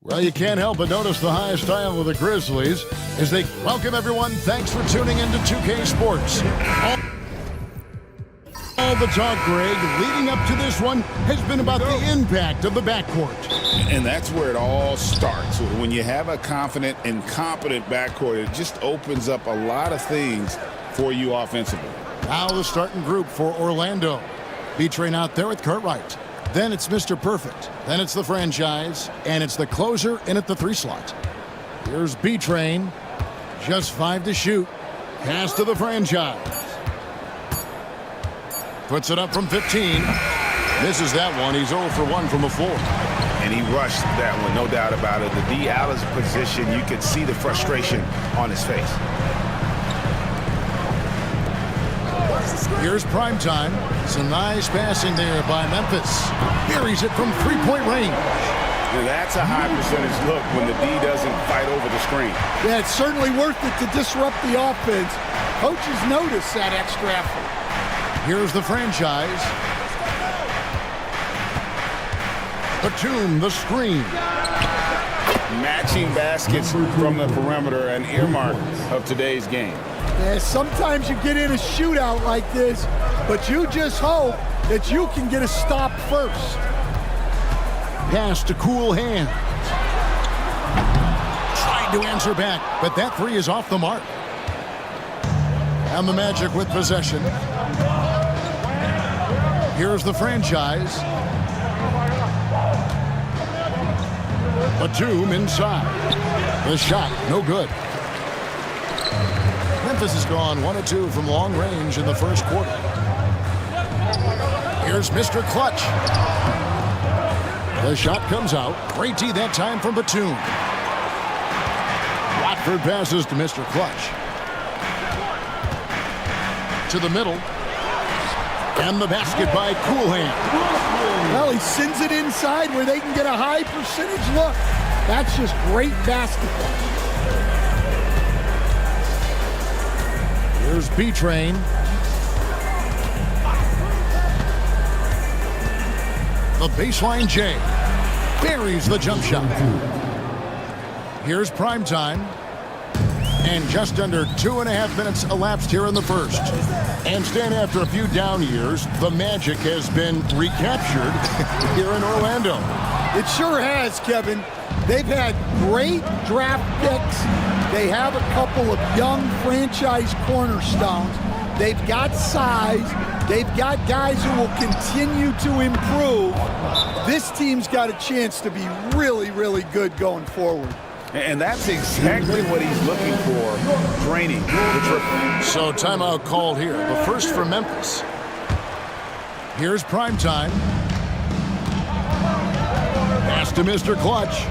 Well, you can't help but notice the high style of the Grizzlies as they welcome everyone. Thanks for tuning into 2K Sports. All the talk, Greg, leading up to this one has been about the impact of the backcourt. And that's where it all starts. When you have a confident and competent backcourt, it just opens up a lot of things for you offensively. Now the starting group for Orlando. B-Train out there with Cartwright. Then it's Mr. Perfect. Then it's the franchise. And it's the closer in at the 3 slot. Here's B-Train. Just 5 to shoot. Pass to the franchise. Puts it up from 15. Misses that one. He's 0 for 1 from the floor. And he rushed that one, no doubt about it. The D out of position, you could see the frustration on his face. Here's primetime. Some nice passing there by Memphis. Buries it from 3-point range. And that's a high percentage look when the D doesn't fight over the screen. Yeah, it's certainly worth it to disrupt the offense. Coaches notice that extra effort. Here's the franchise. Batum, the screen. Matching baskets from the perimeter, an earmark of today's game. Yeah, sometimes you get in a shootout like this, but you just hope that you can get a stop first. Pass to Cool Hands. Tried to answer back, but that 3 is off the mark. And the Magic with possession. Here's the franchise. Batum inside. The shot, no good. Memphis has gone 1 of 2 from long range in the first quarter. Here's Mr. Clutch. The shot comes out. Great D that time from Batum. Watford passes to Mr. Clutch. To the middle. And the basket by Cool Hand. Well, he sends it inside where they can get a high percentage look. That's just great basketball. Here's B-Train. The baseline J. Buries the jump shot. Here's primetime. And just under 2.5 minutes elapsed here in the first. And Stan, after a few down years, the Magic has been recaptured here in Orlando. It sure has, Kevin. They've had great draft picks. They have a couple of young franchise cornerstones. They've got size. They've got guys who will continue to improve. This team's got a chance to be really, really good going forward. And that's exactly what he's looking for, draining the triple. So timeout called here, but first for Memphis. Here's primetime. Pass to Mr. Clutch.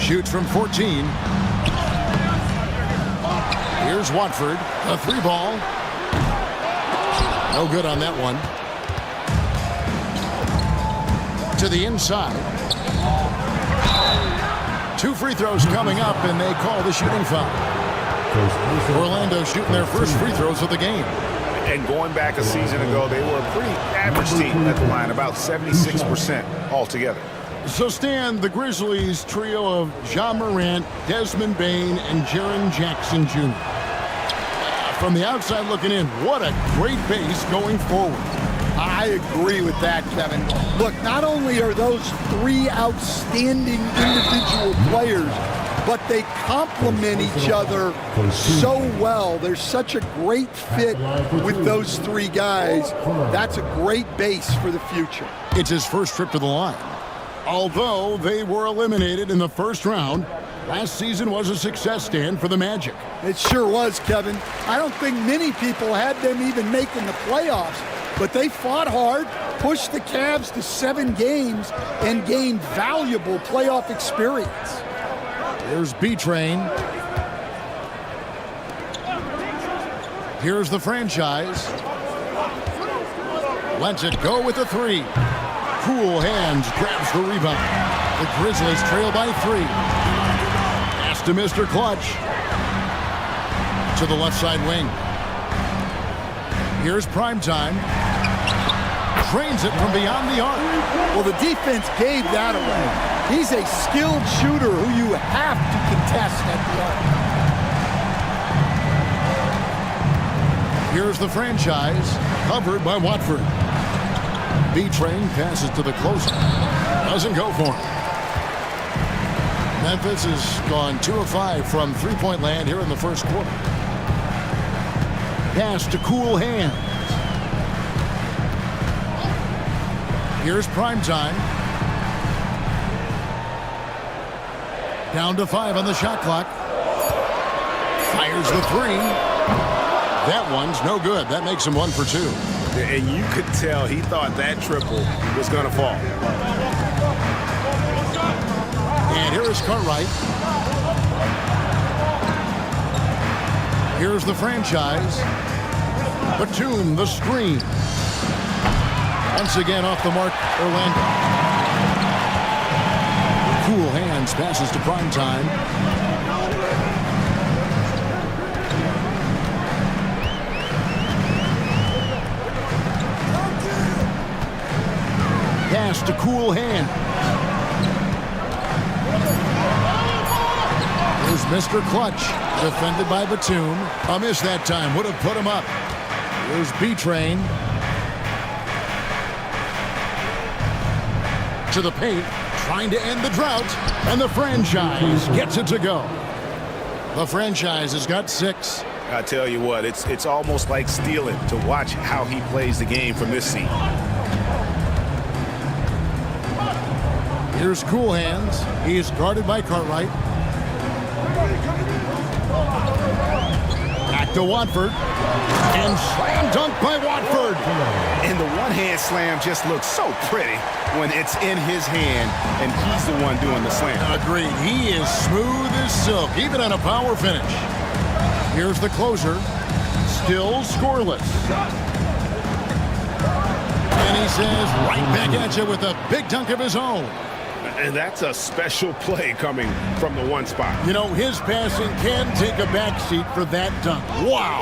Shoots from 14. Here's Watford, a 3-ball. No good on that one. To the inside. 2 free throws coming up, and they call the shooting foul. Orlando shooting their first free throws of the game. And going back a season ago, they were a pretty average team at the line, about 76% altogether. So, Stan, the Grizzlies trio of Ja Morant, Desmond Bane, and Jaren Jackson Jr. From the outside looking in, what a great base going forward. I agree with that, Kevin. Look, not only are those 3 outstanding individual players, but they complement each other so well. There's such a great fit with those 3 guys. That's a great base for the future. It's his first trip to the line. Although they were eliminated in the first round, last season was a success, Stan, for the Magic. It sure was, Kevin. I don't think many people had them even making the playoffs, but they fought hard, pushed the Cavs to 7 games, and gained valuable playoff experience. Here's B-Train. Here's the franchise. Lets it go with the 3. Cool Hands grabs the rebound. The Grizzlies trail by 3. Pass to Mr. Clutch. To the left side wing. Here's primetime. Drains it from beyond the arc. Well, the defense gave that away. He's a skilled shooter who you have to contest at the arc. Here's the franchise, covered by Watford. B-Train passes to the closer. Doesn't go for him. Memphis has gone 2 of 5 from three-point land here in the first quarter. Pass to cool hands. Here's prime time. Down to 5 on the shot clock. Fires the 3. That one's no good. That makes him 1 for 2. And you could tell he thought that triple was going to fall. And here is Cartwright. Here's the franchise. Batum, the screen. Once again off the mark, Orlando. Cool hands, passes to prime time. Pass to cool hand. Here's Mr. Clutch, defended by Batum. A miss that time, would have put him up. Here's B-Train. To the paint, trying to end the drought, and the franchise gets it to go. The franchise has got 6. I tell you what, it's almost like stealing to watch how he plays the game from this seat. Here's cool hands. He is guarded by Cartwright. Back to Watford. And slam dunk by Watford. And the one-hand slam just looks so pretty when it's in his hand and he's the one doing the slam. Agreed. He is smooth as silk, even on a power finish. Here's the closer. Still scoreless. And he says right back at you with a big dunk of his own. And that's a special play coming from the one spot. You know, his passing can take a backseat for that dunk. Wow.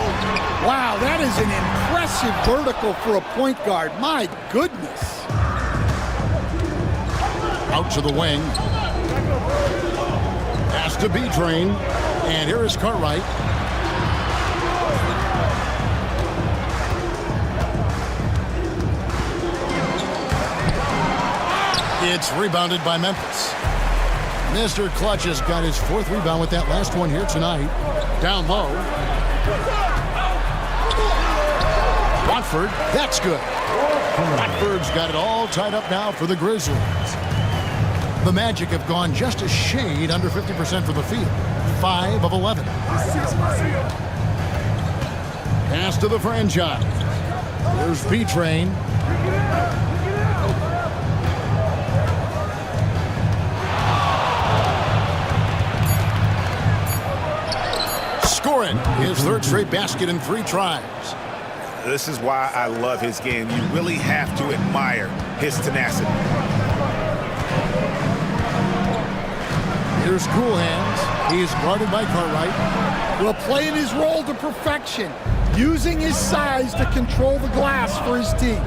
Wow, that is an impressive vertical for a point guard. My goodness. Out to the wing. Pass to B-Train. And here is Cartwright. It's rebounded by Memphis. Mr. Clutch has got his 4th rebound with that last one here tonight. Down low. Watford, that's good. Watford's got it all tied up now for the Grizzlies. The Magic have gone just a shade under 50% from the field. 5 of 11. Pass to the franchise. Here's B-Train. Scoring his 3rd straight basket in 3 tries. This is why I love his game. You really have to admire his tenacity. Here's cool hands. He's guarded by Cartwright. Well, playing his role to perfection, using his size to control the glass for his team.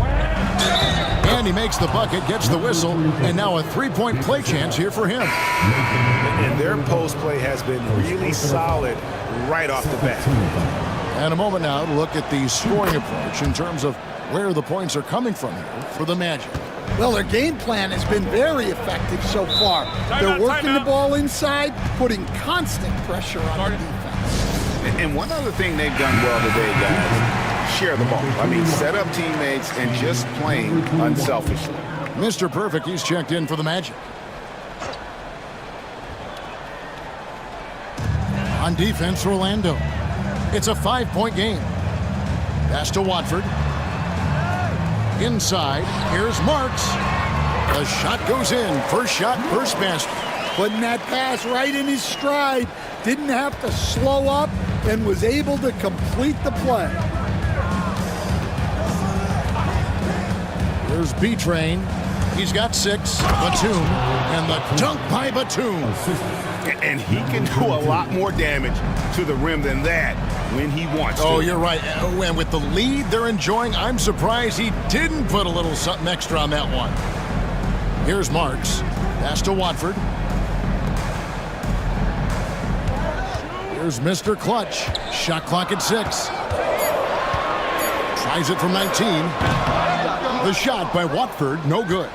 And he makes the bucket, gets the whistle, and now a 3-point play chance here for him. And their post play has been really solid right off the bat. And a moment now to look at the scoring approach in terms of where the points are coming from here for the Magic. Well, their game plan has been very effective so far. They're working the ball inside, putting constant pressure on the defense. And one other thing they've done well today, guys, share the ball. I mean, set up teammates and just playing unselfishly. Mr. Perfect, he's checked in for the Magic. On defense, Orlando. It's a 5-point game. Pass to Watford. Inside, here's Marks. The shot goes in. First shot, first basket. Putting that pass right in his stride. Didn't have to slow up and was able to complete the play. Here's B-Train. He's got 6. Batum, and the dunk by Batum. And he can do a lot more damage to the rim than that when he wants to. Oh, you're right. And with the lead they're enjoying, I'm surprised he didn't put a little something extra on that one. Here's Marks. Pass to Watford. Here's Mr. Clutch. Shot clock at 6. Tries it from 19. The shot by Watford, no good.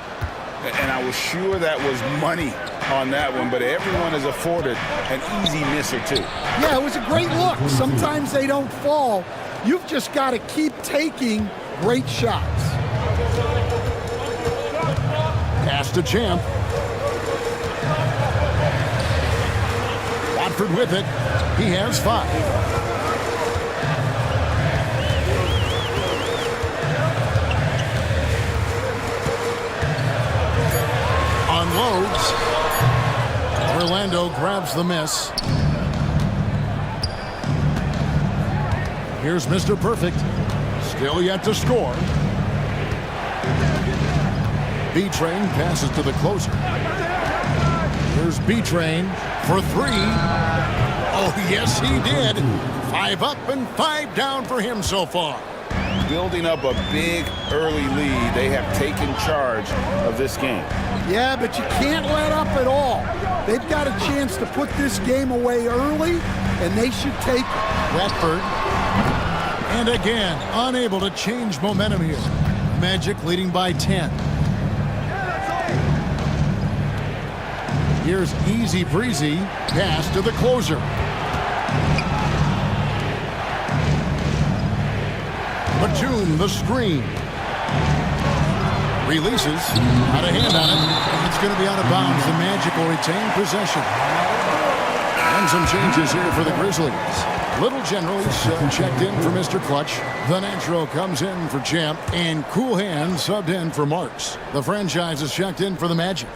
And I was sure that was money on that one, but everyone is afforded an easy miss or two. Yeah, it was a great look. Sometimes they don't fall. You've just got to keep taking great shots. Pass to Champ. Watford with it. He has 5. Unloads. Orlando grabs the miss. Here's Mr. Perfect. Still yet to score. B-Train passes to the closer. Here's B-Train for 3. Oh, yes, he did. 5 up and 5 down for him so far. Building up a big early lead, they have taken charge of this game. Yeah, but you can't let up at all. They've got a chance to put this game away early, and they should take it. Watford. And again, unable to change momentum here. Magic leading by 10. Here's easy breezy. Pass to the closer. Batum, the screen. Releases. Out of hand on it. And it's going to be out of bounds. The Magic will retain possession. And some changes here for the Grizzlies. Little General's checked in for Mr. Clutch. The Natural comes in for Champ. And Cool Hand subbed in for Marks. The franchise is checked in for the Magic.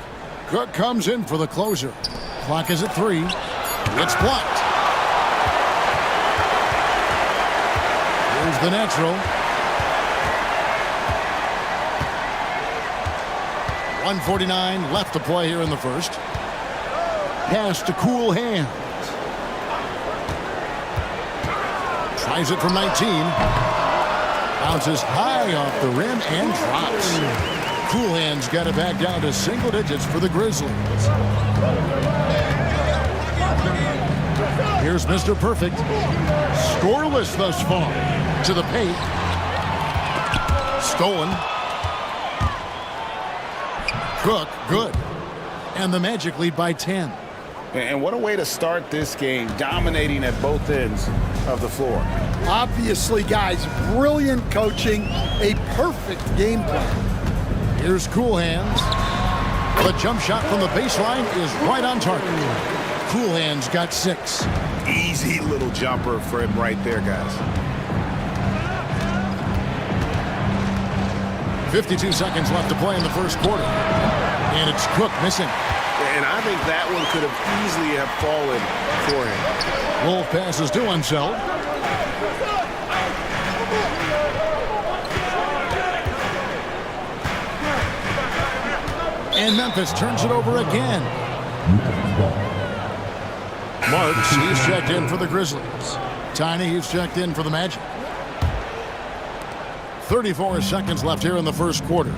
Cook comes in for the closer. Clock is at 3. It's blocked. Here's the Natural. 1:49 left to play here in the first. Pass to Cool Hands. Tries it from 19. Bounces high off the rim and drops. Cool Hands got it back down to single digits for the Grizzlies. Here's Mr. Perfect. Scoreless thus far. To the paint. Stolen. Cook, good. And the Magic lead by 10. And what a way to start this game, dominating at both ends of the floor. Obviously, guys, brilliant coaching, a perfect game plan. Here's Cool Hands. The jump shot from the baseline is right on target. Cool Hands got 6. Easy little jumper for him right there, guys. 52 seconds left to play in the first quarter. And it's Cook missing. And I think that one could have easily have fallen for him. Wolf passes to Unseld. And Memphis turns it over again. Marks, he's checked in for the Grizzlies. Tiny, he's checked in for the Magic. 34 seconds left here in the first quarter.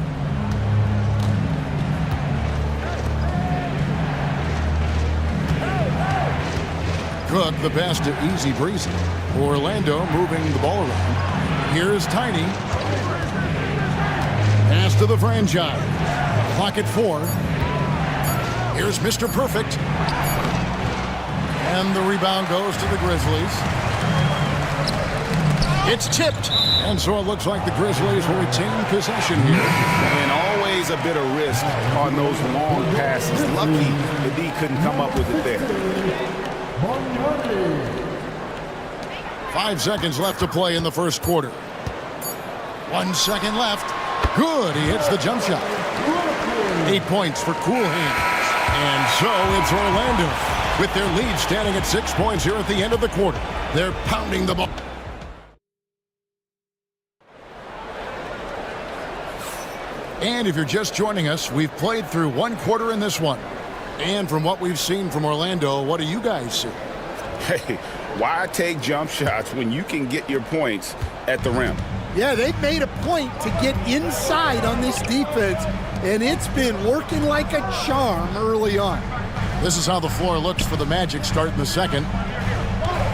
Cook, the pass to Easy Breezy. Orlando moving the ball around. Here's Tiny. Pass to the franchise. Clock at 4. Here's Mr. Perfect. And the rebound goes to the Grizzlies. It's tipped. And so it looks like the Grizzlies will retain possession here. And always a bit of risk on those long passes. Lucky that he couldn't come up with it there. 5 seconds left to play in the first quarter. 1 second left. Good. He hits the jump shot. 8 points for Cool Hands. And so it's Orlando with their lead standing at 6 points here at the end of the quarter. They're pounding the ball. And if you're just joining us, we've played through one quarter in this one. And from what we've seen from Orlando, what do you guys see? Hey, why take jump shots when you can get your points at the rim? Yeah, they've made a point to get inside on this defense, and it's been working like a charm early on. This is how the floor looks for the Magic starting the second.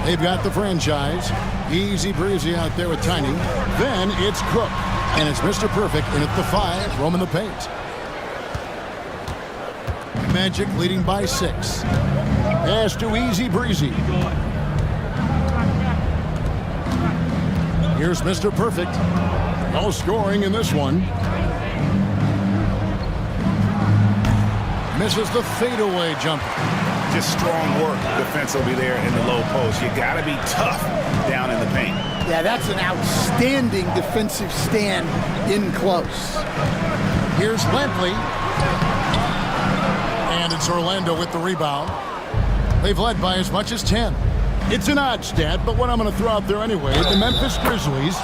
They've got the franchise. Easy breezy out there with Tiny. Then it's Cook. And it's Mr. Perfect in at the 5, roaming the paint. Magic leading by 6. Pass to Easy Breezy. Here's Mr. Perfect. No scoring in this one. Misses the fadeaway jumper. Just strong work defensively there in the low post. You got to be tough down in the paint. Yeah, that's an outstanding defensive stand in close. Here's Lampley. And it's Orlando with the rebound. They've led by as much as 10. It's an odd stat, but what I'm going to throw out there anyway. The Memphis Grizzlies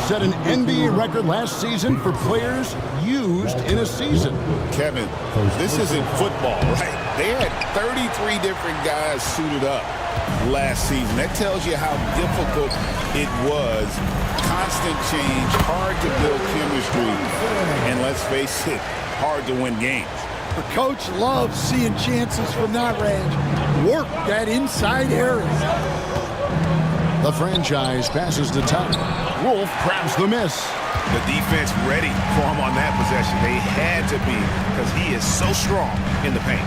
set an NBA record last season for players used in a season. Kevin, this isn't football, right? They had 33 different guys suited up last season. That tells you how difficult it was. Constant change, hard to build chemistry, and let's face it, hard to win games. The coach loves seeing chances from that range. Work that inside area. The franchise passes to Tiny. Wolf grabs the miss. The defense ready for him on that possession. They had to be because he is so strong in the paint.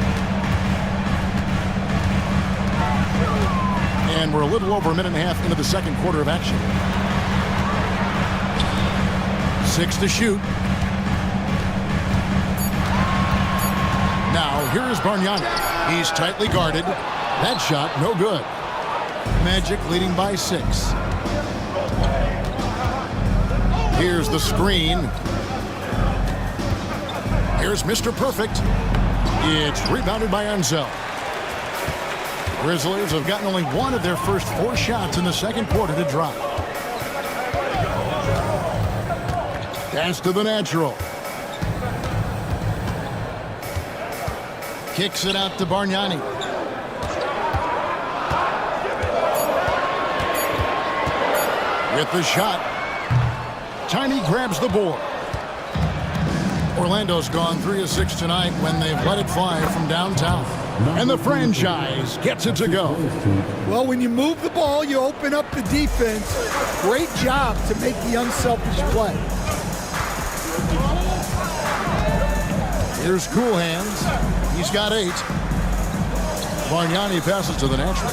And we're a little over a minute and a half into the second quarter of action. 6 to shoot. Now, here is Bargnani. He's tightly guarded. That shot, no good. Magic leading by 6. Here's the screen. Here's Mr. Perfect. It's rebounded by Enzel. Grizzlies have gotten only one of their first 4 shots in the second quarter to drop. Pass to the natural. Kicks it out to Bargnani. With the shot. Tiny grabs the board. Orlando's gone 3 of 6 tonight when they've let it fly from downtown. And the franchise gets it to go. Well, when you move the ball, you open up the defense. Great job to make the unselfish play. Here's Cool Hands. He's got 8. Bargnani passes to the natural.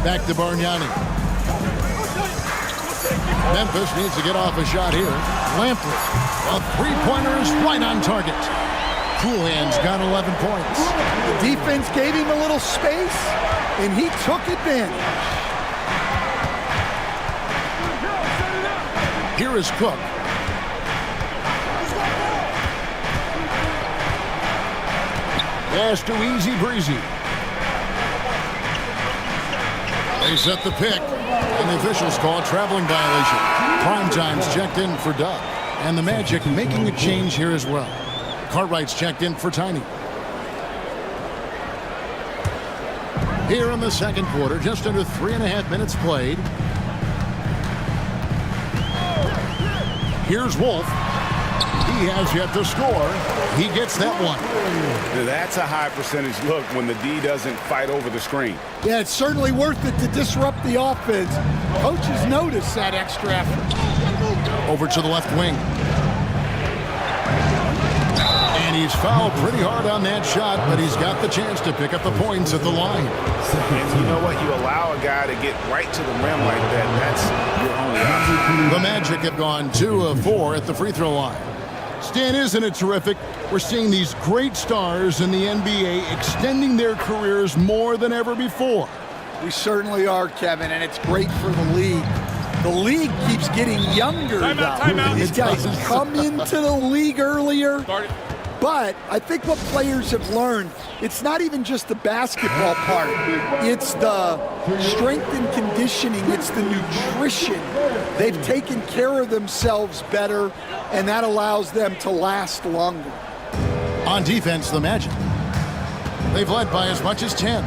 Back to Bargnani. Memphis needs to get off a shot here. Lampley. A 3-pointer is right on target. Cool Hands got 11 points. The defense gave him a little space, and he took advantage. Here is Cook. Pass to Easy Breezy. They set the pick, and the officials call a traveling violation. Primetime's checked in for Doug, and the Magic making a change here as well. Cartwright's checked in for Tiny. Here in the second quarter, just under 3.5 minutes played. Here's Wolf. He has yet to score. He gets that one. That's a high percentage look when the D doesn't fight over the screen. Yeah, it's certainly worth it to disrupt the offense. Coaches notice that extra effort. Over to the left wing. And he's fouled pretty hard on that shot, but he's got the chance to pick up the points at the line. And you know what? You allow a guy to get right to the rim like that, that's your only option. The Magic have gone 2 of 4 at the free throw line. Stan, isn't it terrific? We're seeing these great stars in the NBA extending their careers more than ever before. We certainly are, Kevin, and it's great for the league. The league keeps getting younger. Timeout. These guys come into the league earlier. But I think what players have learned, it's not even just the basketball part. It's the strength and conditioning. It's the nutrition. They've taken care of themselves better, and that allows them to last longer. On defense, the Magic. They've led by as much as 10.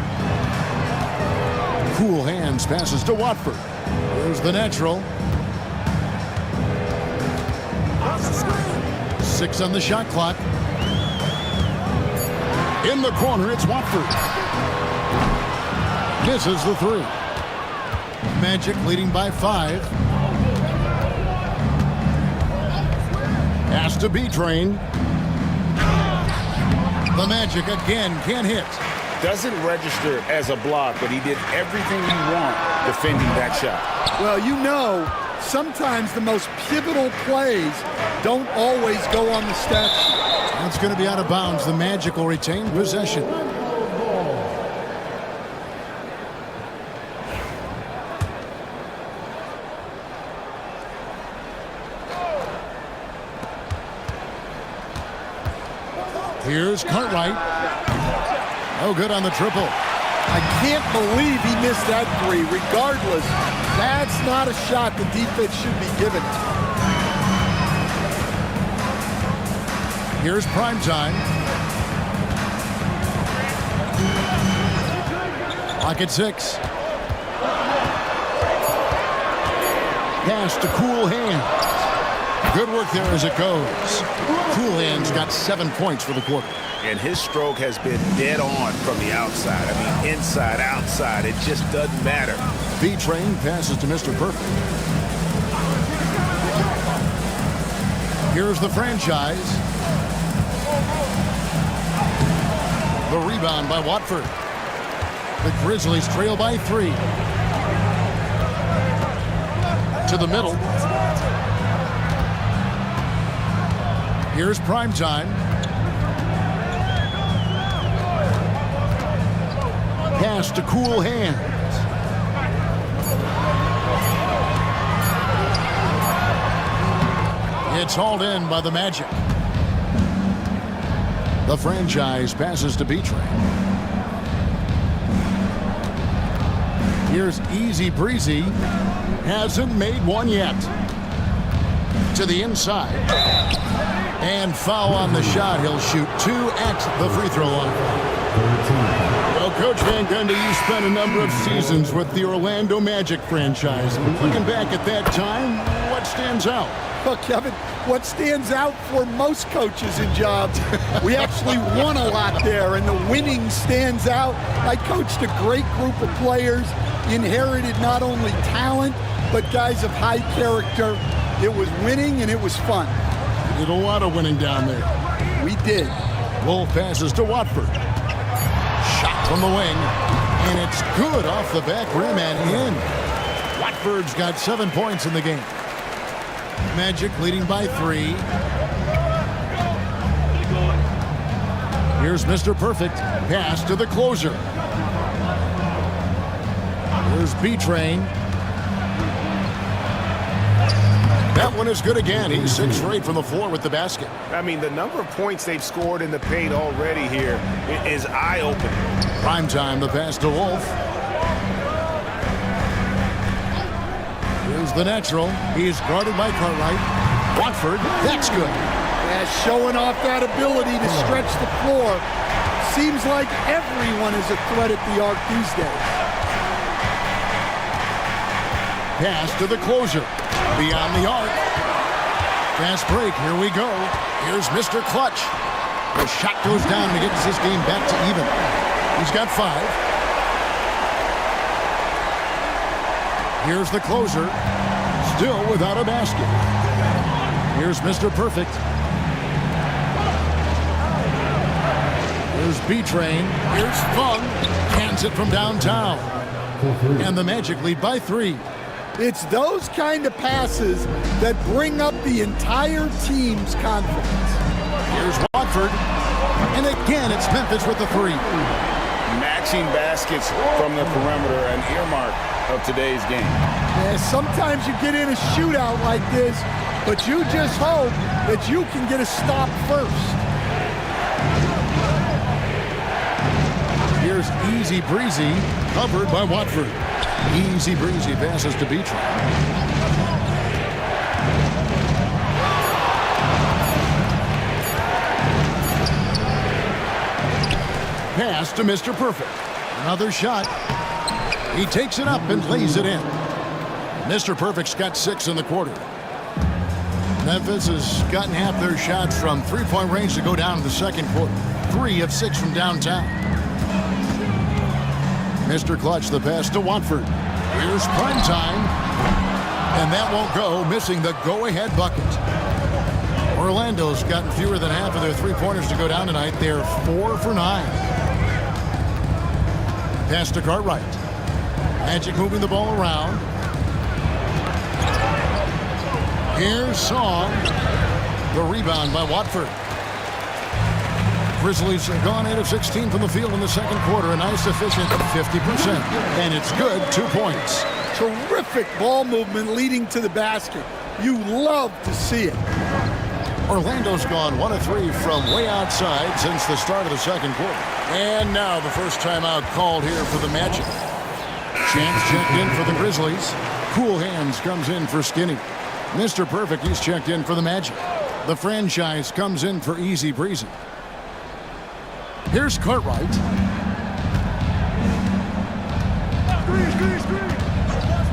Cool hands passes to Watford. Here's the natural. 6 on the shot clock. In the corner, it's Watford. Misses the 3. Magic leading by 5. Pass to B-Train. The Magic again can't hit. Doesn't register as a block, but he did everything he wanted defending that shot. Well, you know, sometimes the most pivotal plays don't always go on the stat sheet. That's going to be out of bounds. The Magic will retain possession. Here's Cartwright. No good on the triple. I can't believe he missed that 3. Regardless, that's not a shot the defense should be given. Here's prime time. Clock at 6. Pass to Cool Hands. Good work there as it goes. Cool Hands got 7 points for the quarter. And his stroke has been dead on from the outside. I mean, inside, outside, it just doesn't matter. B-Train passes to Mr. Perfect. Here's the franchise. The rebound by Watford. The Grizzlies trail by 3. To the middle. Here's prime time. Pass to Cool Hands. It's hauled in by the Magic. The franchise passes to B-Train. Here's Easy Breezy. Hasn't made one yet. To the inside. And foul on the shot. He'll shoot 2 at the free throw line. Well, Coach Van Gundy, you spent a number of seasons with the Orlando Magic franchise. Looking back at that time, what stands out? Well, Kevin, what stands out for most coaches in jobs, we actually won a lot there, and the winning stands out. I coached a great group of players, inherited not only talent, but guys of high character. It was winning, and it was fun. You did a lot of winning down there. We did. Wolf passes to Watford. Shot from the wing, and it's good off the back rim and in. Watford's got 7 points in the game. Magic leading by 3. Here's Mr. Perfect. Pass to the closer. Here's B-Train. That one is good again. He's 6 for 8 from the floor with the basket. I mean, the number of points they've scored in the paint already here is eye-opening. Prime time, the pass to Wolf. Here's the natural. He's guarded by Cartwright. Watford, that's good. Yeah, showing off that ability to stretch the floor. Seems like everyone is a threat at the arc these days. Pass to the closer. Beyond the arc. Fast break. Here we go. Here's Mr. Clutch. The shot goes down and gets this game back to even. He's got 5. Here's the closer. Still without a basket. Here's Mr. Perfect. Here's B-Train. Here's Fung. Cans it from downtown. And the Magic lead by 3. It's those kind of passes that bring up the entire team's confidence. Here's Watford. And again, it's Memphis with the 3. Matching baskets from the perimeter, an earmark of today's game. Yeah, sometimes you get in a shootout like this, but you just hope that you can get a stop first. Here's Easy Breezy, covered by Watford. Easy Breezy passes to B-Train. Pass to Mr. Perfect. Another shot. He takes it up and lays it in. Mr. Perfect's got 6 in the quarter. Memphis has gotten half their shots from three-point range to go down in the second quarter. 3 of 6 from downtown. Mr. Clutch, the pass to Watford. Here's prime time. And that won't go, missing the go-ahead bucket. Orlando's gotten fewer than half of their three-pointers to go down tonight. They're 4 for 9. Pass to Cartwright. Magic moving the ball around. Here's Song. The rebound by Watford. Grizzlies have gone 8 of 16 from the field in the second quarter. A nice efficient 50%. And it's good, 2 points. Terrific ball movement leading to the basket. You love to see it. Orlando's gone 1 of 3 from way outside since the start of the second quarter. And now the first timeout called here for the Magic. Champs checked in for the Grizzlies. Cool Hands comes in for Skinny. Mr. Perfect, he's checked in for the Magic. The franchise comes in for Easy Breezy. Here's Cartwright.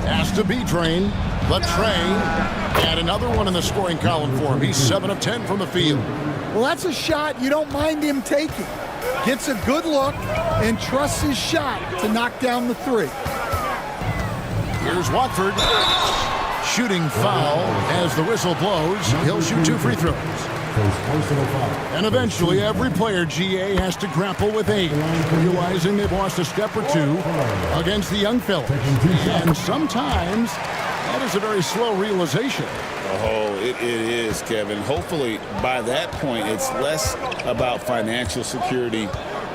Pass to B-Train. The Train. And another one in the scoring column for him. He's 7 of 10 from the field. Well, that's a shot you don't mind him taking. Gets a good look and trusts his shot to knock down the 3. Here's Watford. Shooting foul as the whistle blows. He'll shoot 2 free throws. And eventually every player, GA, has to grapple with age, realizing they've lost a step or 2 against the young fellas. And sometimes that is a very slow realization. Oh, it is, Kevin. Hopefully by that point it's less about financial security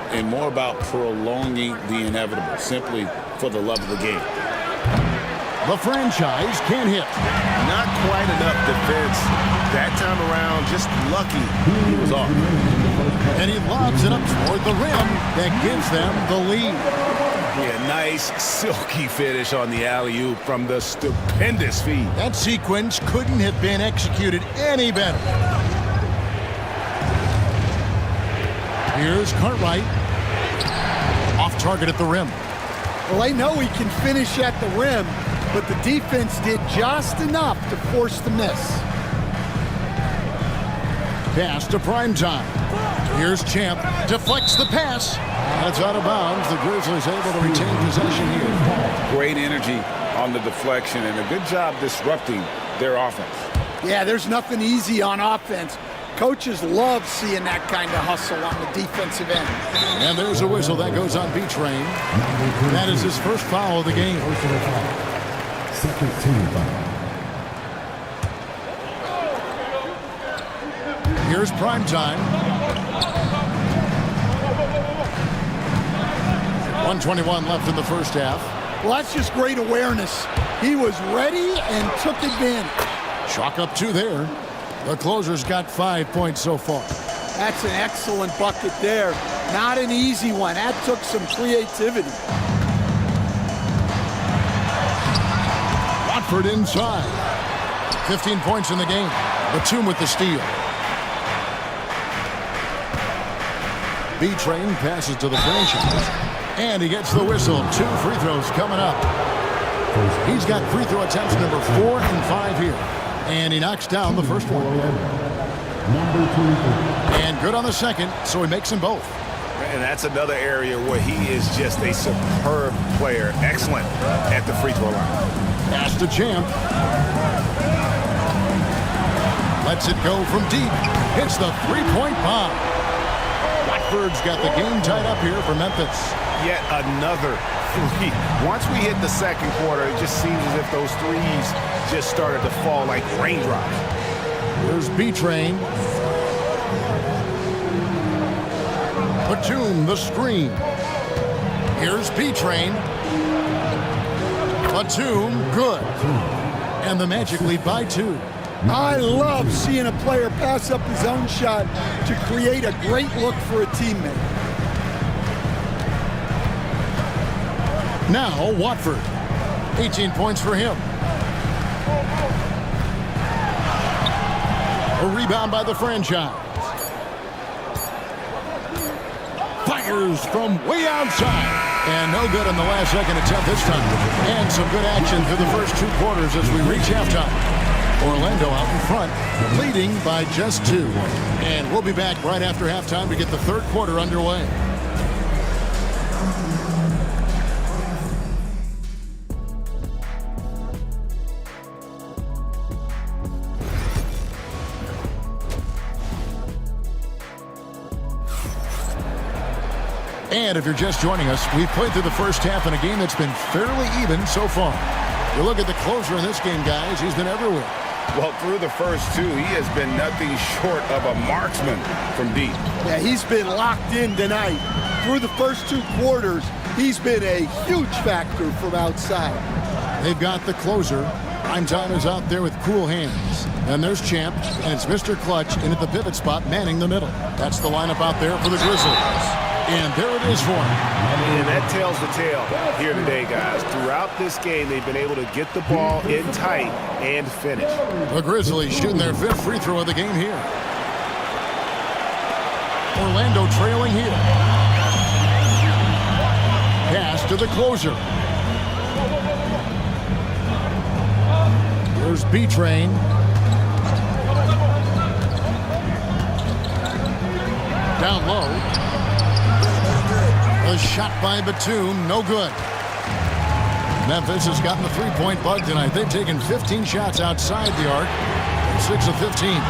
and more about prolonging the inevitable, simply for the love of the game. The franchise can't hit. Not quite enough defense that time around. Just lucky he was off. And he lobs it up toward the rim. That gives them the lead. Yeah, nice silky finish on the alley-oop from the stupendous feed. That sequence couldn't have been executed any better. Here's Cartwright. Off target at the rim. Well, they know he can finish at the rim, but the defense did just enough to force the miss. Pass to Primetime. Here's Champ. Deflects the pass. That's out of bounds. The Grizzlies able to retain possession here. Great energy on the deflection and a good job disrupting their offense. Yeah, there's nothing easy on offense. Coaches love seeing that kind of hustle on the defensive end. And there's a whistle that goes on B-Train. That is his first foul of the game. Second team foul. Here's Primetime. 1:21 left in the first half. Well, that's just great awareness. He was ready and took advantage. Chalk up 2 there. The closer's got 5 points so far. That's an excellent bucket there. Not an easy one. That took some creativity. Watford inside. 15 points in the game. Batum with the steal. B-Train passes to the franchise. And he gets the whistle. 2 free throws coming up. He's got free throw attempts number 4 and 5 here. And he knocks down the first one. And good on the second, so he makes them both. And that's another area where he is just a superb player. Excellent at the free throw line. Pass to Champ. Lets it go from deep. Hits the three-point bomb. Watford's got the game tied up here for Memphis. Yet another three. Once we hit the second quarter, it just seems as if those threes just started to fall like raindrops. Here's B-Train. Batum, the screen. Here's B-Train. Batum, good. And the Magic lead by 2. I love seeing a player pass up his own shot to create a great look for a teammate. Now Watford. 18 points for him. A rebound by the franchise. Fires from way outside. And no good on the last second attempt this time. And some good action through the first 2 quarters as we reach halftime. Orlando out in front, leading by just 2. And we'll be back right after halftime to get the third quarter underway. And if you're just joining us, we've played through the first half in a game that's been fairly even so far. You look at the closer in this game, guys, he's been everywhere. Well, through the first 2, he has been nothing short of a marksman from deep. Yeah, he's been locked in tonight. Through the first 2 quarters, he's been a huge factor from outside. They've got the closer. Time is out there with cool hands. And there's Champ, and it's Mr. Clutch in at the pivot spot, manning the middle. That's the lineup out there for the Grizzlies. And there it is for him. And that tells the tale here today, guys. Throughout this game, they've been able to get the ball in tight and finish. The Grizzlies shooting their 5th free throw of the game here. Orlando trailing here. Pass to the closer. Here's B-Train. Down low. A shot by Batum, no good. Memphis has gotten the three-point bug tonight. They've taken 15 shots outside the arc, 6 of 15.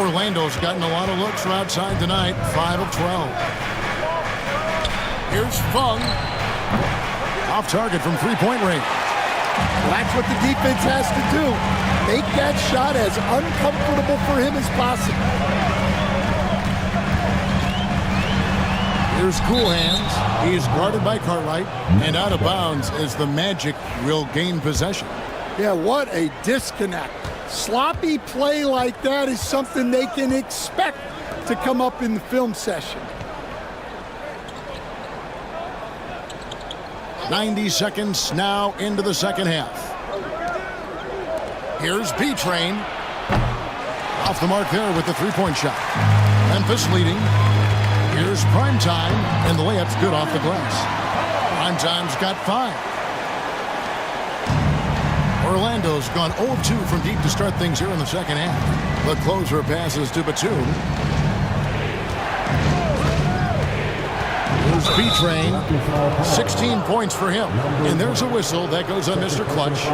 Orlando's gotten a lot of looks from outside tonight, 5 of 12. Here's Fung. Off target from three-point range. Well, that's what the defense has to do. Make that shot as uncomfortable for him as possible. Here's Cool Hands. He's guarded by Cartwright. And out of bounds as the Magic will gain possession. Yeah, what a disconnect. Sloppy play like that is something they can expect to come up in the film session. 90 seconds now into the second half. Here's B-Train. Off the mark there with the three-point shot. Memphis leading. Here's Primetime, and the layup's good off the glass. Primetime's got 5. Orlando's gone 0-2 from deep to start things here in the second half. The closer passes to Batum. Here's B-Train. 16 points for him. And there's a whistle. That goes on Mr. Clutch.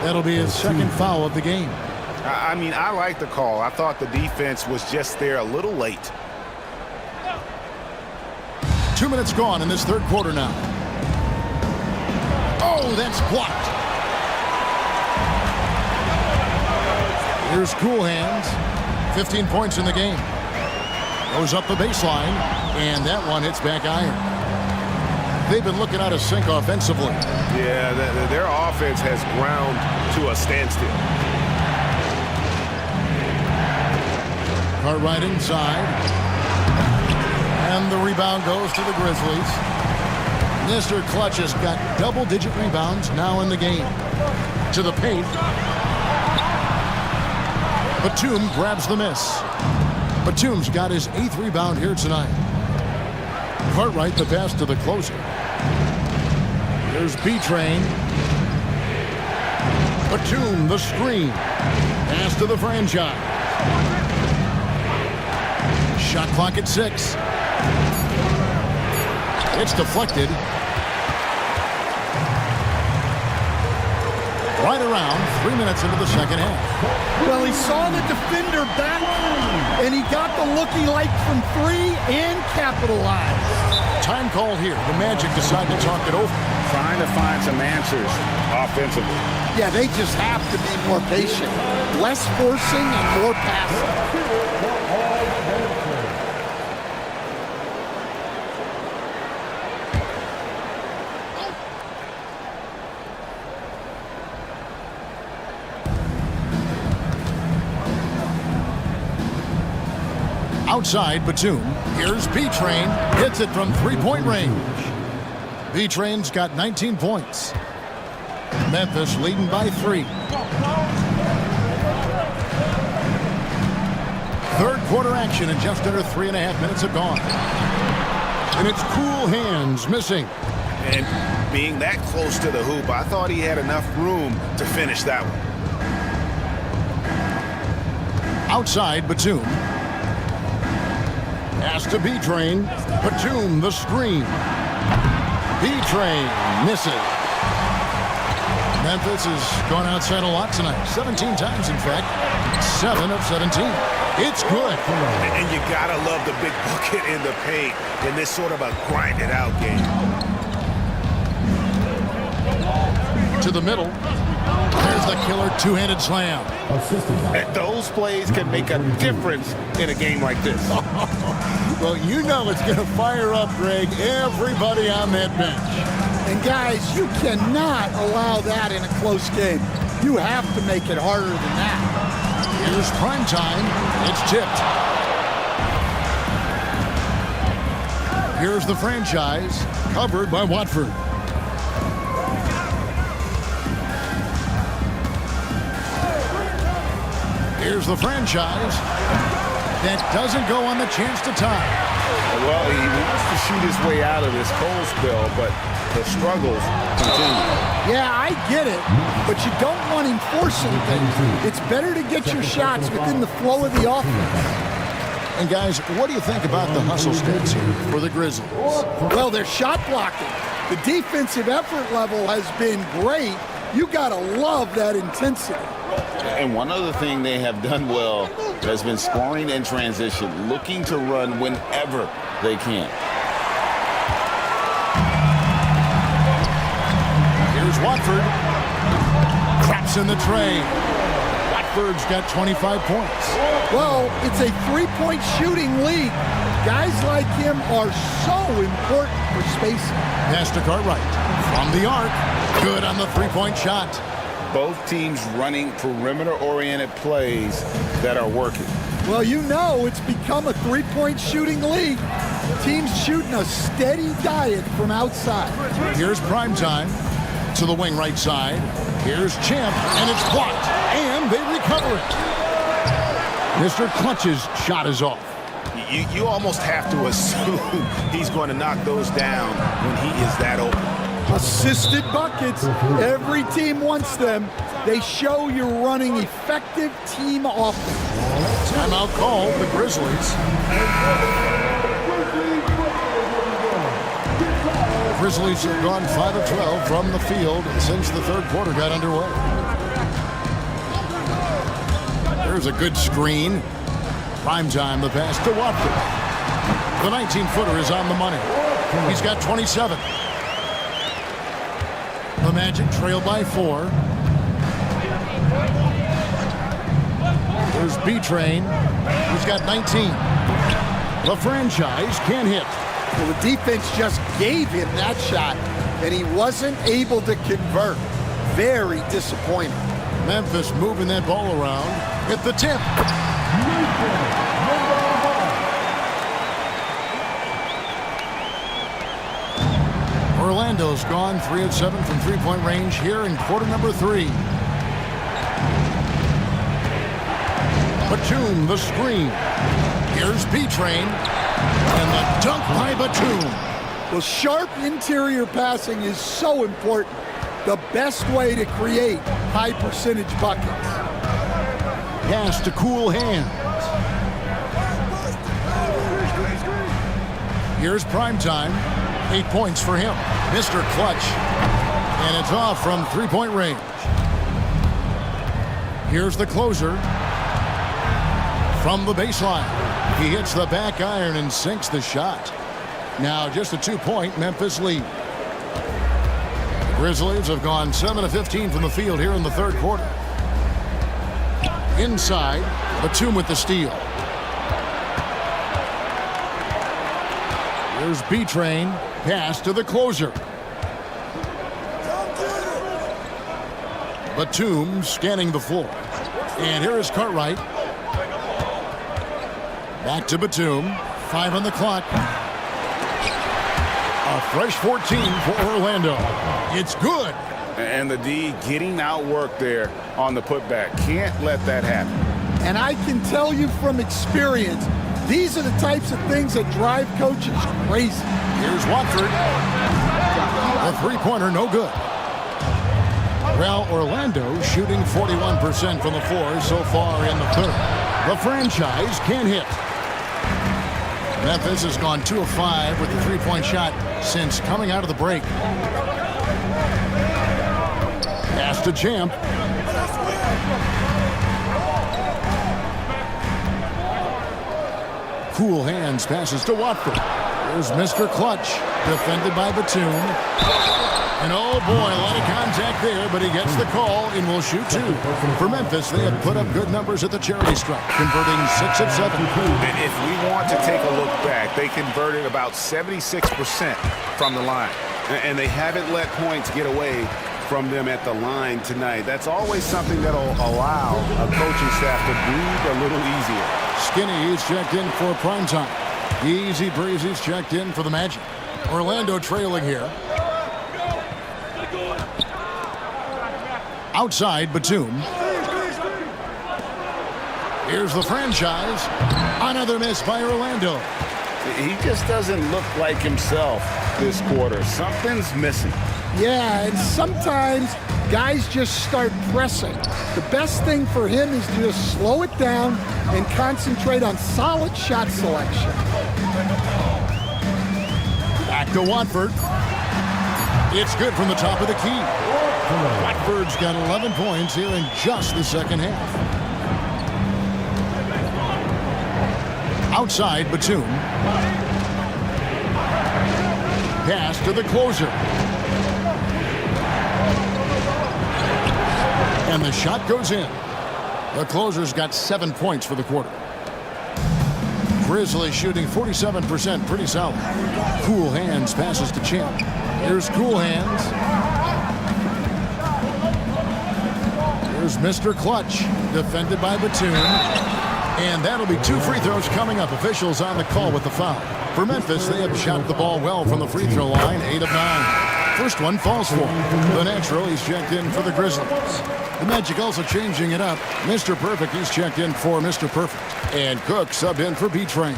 That'll be his second foul of the game. I mean, I like the call. I thought the defense was just there a little late. 2 minutes gone in this third quarter now. Oh, that's blocked. Here's Cool Hands. 15 points in the game. Goes up the baseline, and that one hits back iron. They've been looking out of sync offensively. Yeah, their offense has ground to a standstill. Cartwright inside. And the rebound goes to the Grizzlies. Mr. Clutch has got double-digit rebounds now in the game. To the paint. Batum grabs the miss. Batum's got his 8th rebound here tonight. Cartwright the pass to the closer. Here's B-Train. Batum the screen. Pass to the franchise. Shot clock at 6. It's deflected. Right around 3 minutes into the second half. Well, he saw the defender back, and he got the look he liked from 3 and capitalized. Time call here. The Magic decide to talk it over. Trying to find some answers offensively. Yeah, they just have to be more patient. Less forcing and more passing. Outside Batum. Here's B-Train. Hits it from three-point range. B-Train's got 19 points. Memphis leading by 3. Third quarter action, and just under 3.5 minutes have gone. And it's cool hands missing. And being that close to the hoop, I thought he had enough room to finish that one. Outside Batum. Pass to B-Train. Batum, the screen. B-Train misses. Memphis has gone outside a lot tonight. 17 times, in fact. 7 of 17. It's good. And you gotta love the big bucket in the paint in this sort of a grind-it-out game. To the middle. There's the killer two-handed slam. And those plays can make a difference in a game like this. Well, you know it's going to fire up, Greg, everybody on that bench. And guys, you cannot allow that in a close game. You have to make it harder than that. Here's prime time. It's tipped. Here's the franchise, covered by Watford. Here's the franchise. That doesn't go on the chance to tie. Well, he wants to shoot his way out of this cold spell, but the struggles continue. Yeah, I get it, but you don't want him forcing things. It's better to get your shots within the flow of the offense. And guys, what do you think about the hustle stats here for the Grizzlies? Well, they're shot blocking. The defensive effort level has been great. You gotta love that intensity. And one other thing they have done well has been scoring in transition, looking to run whenever they can. Here's Watford. Traps in the tray. Watford's got 25 points. Well, it's a three-point shooting league. Guys like him are so important for spacing. Pass to Cartwright. From the arc. Good on the three-point shot. Both teams running perimeter-oriented plays that are working. Well, you know it's become a three-point shooting league. Teams shooting a steady diet from outside. Here's primetime to the wing right side. Here's Champ, and it's blocked, and they recover it. Mr. Clutch's shot is off. You almost have to assume he's going to knock those down when he is that open. Assisted buckets. Every team wants them. They show you're running effective team offense. Timeout called the Grizzlies. Grizzlies have gone 5 of 12 from the field since the third quarter got underway. There's a good screen. Primetime, the pass to Watford. The 19-footer is on the money. He's got 27. The Magic trail by 4. There's B-Train. He's got 19. The franchise can't hit. Well, the defense just gave him that shot, and he wasn't able to convert. Very disappointing. Memphis moving that ball around at the tip. Orlando's gone 3 of 7 from three-point range here in quarter number 3. Batum, the screen. Here's B-Train. And the dunk by Batum. Well, sharp interior passing is so important. The best way to create high-percentage buckets. Pass to cool hands. Here's primetime. 8 points for him. Mr. Clutch. And it's off from three-point range. Here's the closer. From the baseline. He hits the back iron and sinks the shot. Now just a 2-point Memphis lead. The Grizzlies have gone 7 of 15 from the field here in the third quarter. Inside, Batum with the steal. Here's B-Train. Pass to the closer. Batum scanning the floor. And here is Cartwright. Back to Batum. 5 on the clock. A fresh 14 for Orlando. It's good. And the D getting outworked there on the putback. Can't let that happen. And I can tell you from experience, these are the types of things that drive coaches crazy. Here's Watford. A three-pointer, no good. Well, Orlando shooting 41% from the floor so far in the third. The franchise can't hit. Memphis has gone 2 of 5 with the three-point shot since coming out of the break. Pass to Champ. Cool hands passes to Watford. Here's Mr. Clutch, defended by Batum. And oh boy, a lot of contact there, but he gets the call and will shoot 2. For Memphis, they have put up good numbers at the charity stripe, converting 6 of 7. And if we want to take a look back, they converted about 76% from the line. And they haven't let points get away from them at the line tonight. That's always something that'll allow a coaching staff to breathe a little easier. Skinny is checked in for primetime. Easy Breezy's checked in for the Magic. Orlando trailing here. Outside, Batum. Here's the franchise. Another miss by Orlando. He just doesn't look like himself this quarter. Something's missing. Yeah, and sometimes guys just start pressing. The best thing for him is to just slow it down and concentrate on solid shot selection. Back to Watford. It's good from the top of the key. Watford's got 11 points here in just the second half. Outside, Batum. Pass to the closer. And the shot goes in. The closer's got 7 points for the quarter. Grizzlies shooting 47%, pretty solid. Cool hands passes to Champ. Here's Cool hands. Here's Mr. Clutch, defended by Batum. And that'll be 2 free throws coming up. Officials on the call with the foul. For Memphis, they have shot the ball well from the free throw line, 8 of 9. First one falls for the natural. He's checked in for the Grizzlies. The Magic also changing it up. Mr. Perfect, he's checked in for Mr. Perfect. And Cook subbed in for B-Train.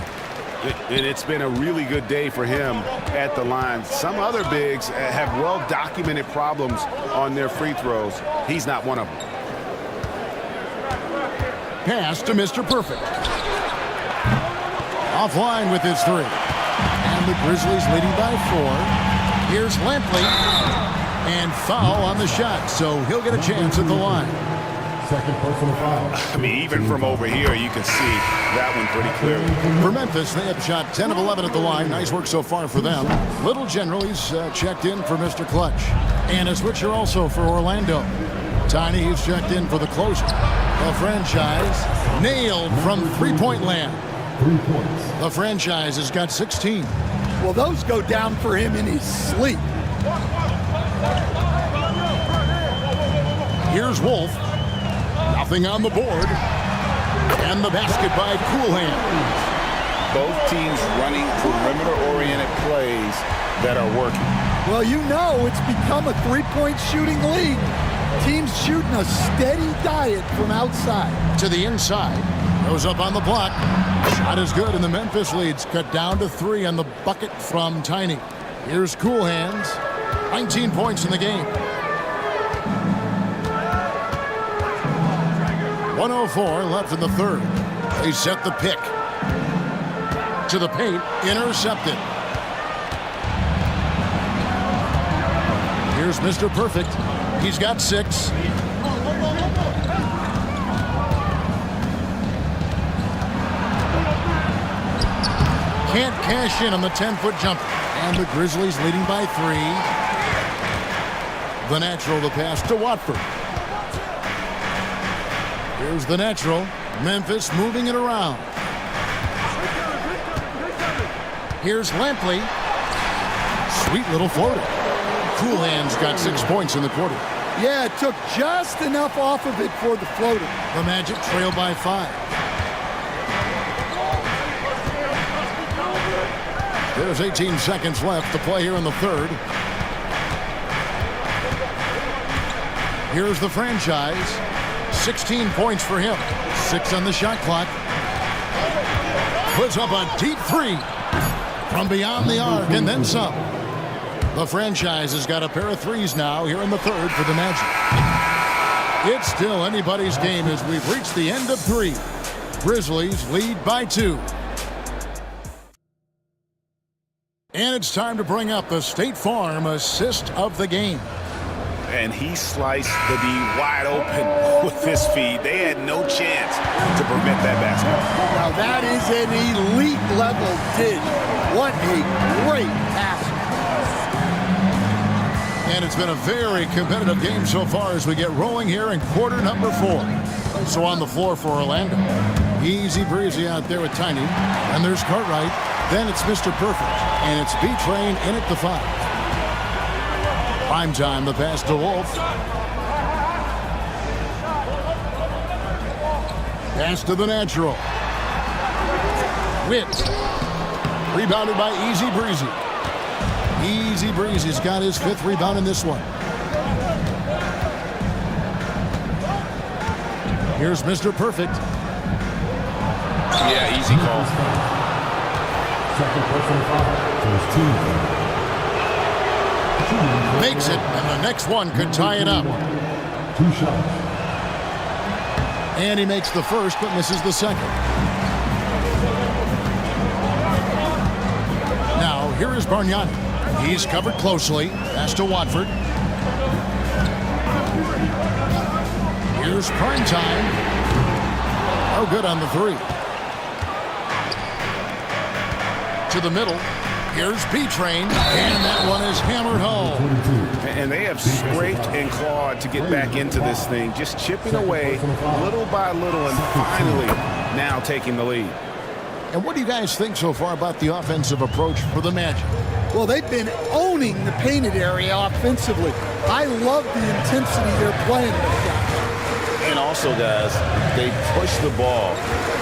And it's been a really good day for him at the line. Some other bigs have well-documented problems on their free throws. He's not one of them. Pass to Mr. Perfect. Offline with his 3. And the Grizzlies leading by 4. Here's Lampley. And foul on the shot, so he'll get a chance at the line. Second personal foul. I mean, even from over here, you can see that one pretty clearly. For Memphis, they have shot 10 of 11 at the line. Nice work so far for them. Little General, he's checked in for Mr. Clutch. And a switcher also for Orlando. Tiny, he's checked in for the closer. The franchise nailed from three-point land. 3 points. The franchise has got 16. Well, those go down for him in his sleep. Here's Wolf. Nothing on the board. And the basket by Cool Hand. Both teams running perimeter-oriented plays that are working. Well, you know it's become a three-point shooting league. Teams shooting a steady diet from outside. To the inside. Goes up on the block. Shot is good, and the Memphis leads cut down to 3 on the bucket from Tiny. Here's Cool Hands. 19 points in the game. 1:04 left in the third. They set the pick. To the paint. Intercepted. Here's Mr. Perfect. He's got 6. Can't cash in on the 10-foot jumper. And the Grizzlies leading by 3. The natural to pass to Watford. Here's the natural. Memphis moving it around. Here's Lampley. Sweet little floater. Cool Hands got 6 points in the quarter. Yeah, it took just enough off of it for the floater. The Magic trail by 5. There's 18 seconds left to play here in the third. Here's the franchise. 16 points for him. 6 on the shot clock. Puts up a deep three from beyond the arc and then some. The franchise has got a pair of threes now here in the third for the Magic. It's still anybody's game as we've reached the end of 3. Grizzlies lead by 2. And it's time to bring up the State Farm assist of the game. And he sliced the D wide open with his feed. They had no chance to prevent that basket. Now that is an elite level dish. What a great pass. And it's been a very competitive game so far as we get rolling here in quarter number 4. So on the floor for Orlando. Easy breezy out there with Tiny. And there's Cartwright. Then it's Mr. Perfect. And it's B-Train in at the 5. Prime time, the pass to Wolf. Pass to the natural. Witt. Rebounded by Easy Breezy. Easy Breezy's got his 5th rebound in this one. Here's Mr. Perfect. Yeah, easy call. Second personal foul. First team. Makes it, and the next one could tie it up. 2 shots. And he makes the first, but misses the second. Now, here is Bargnani. He's covered closely. Pass to Watford. Here's Prime Time. Oh, good on the 3. To the middle. Here's B-Train, and that one is hammered home. And they have scraped and clawed to get back into this thing, just chipping away little by little and finally now taking the lead. And what do you guys think so far about the offensive approach for the Magic? Well, they've been owning the painted area offensively. I love the intensity they're playing with that. And also, guys, they push the ball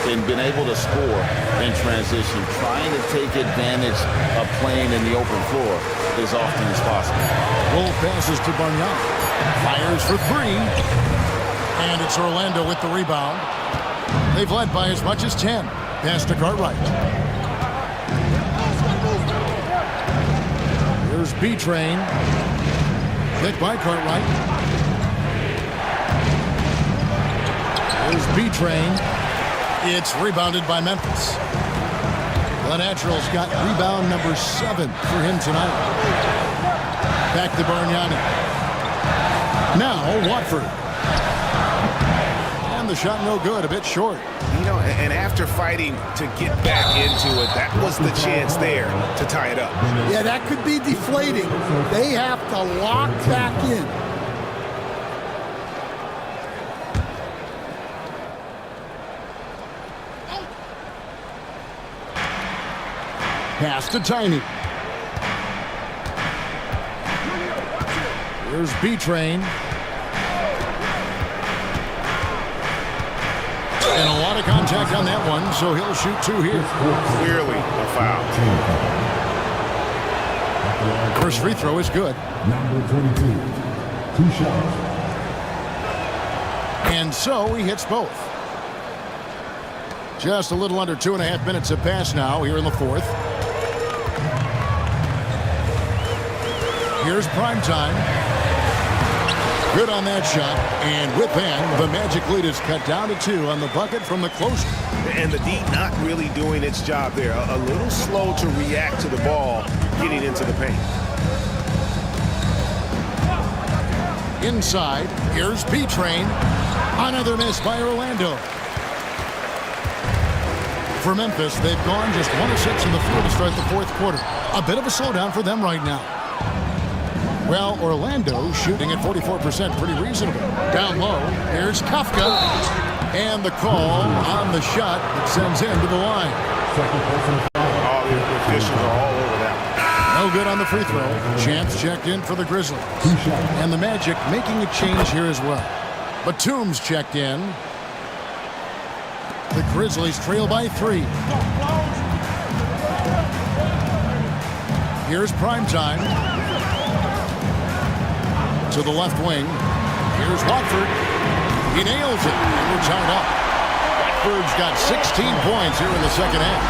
and been able to score in transition, trying to take advantage of playing in the open floor as often as possible. Wolf passes to Bargnani. Fires for 3. And it's Orlando with the rebound. They've led by as much as 10. Pass to Cartwright. Here's B-Train. Hit by Cartwright. Here's B-Train. It's rebounded by Memphis. The Naturals got rebound number 7 for him tonight. Back to Bargnani. Now Watford. And the shot no good, a bit short. You know, and after fighting to get back into it, that was the chance there to tie it up. Yeah, that could be deflating. They have to lock back in. Pass to Tiny. Here's B-Train. And a lot of contact on that one, so he'll shoot 2 here. Clearly a foul. First free throw is good. Number 22. 2 shots. And so he hits both. Just a little under 2.5 minutes have passed now here in the 4th. Here's Prime Time. Good on that shot. And with that, the Magic lead is cut down to 2 on the bucket from the closer. And the D not really doing its job there. A little slow to react to the ball getting into the paint. Inside, here's B-Train. Another miss by Orlando. For Memphis, they've gone just 1 of 6 in the field to start the 4th quarter. A bit of a slowdown for them right now. Well, Orlando shooting at 44%, pretty reasonable. Down low, here's Kafka. And the call on the shot that sends him to the line. Second personal foul. Oh, the officials are all over that. No good on the free throw. Champs checked in for the Grizzlies. 2 shots. And the Magic making a change here as well. Batum's checked in. The Grizzlies trail by 3. Here's prime time. To the left wing. Here's Watford. He nails it, and we're tied up. Watford's got 16 points here in the second half.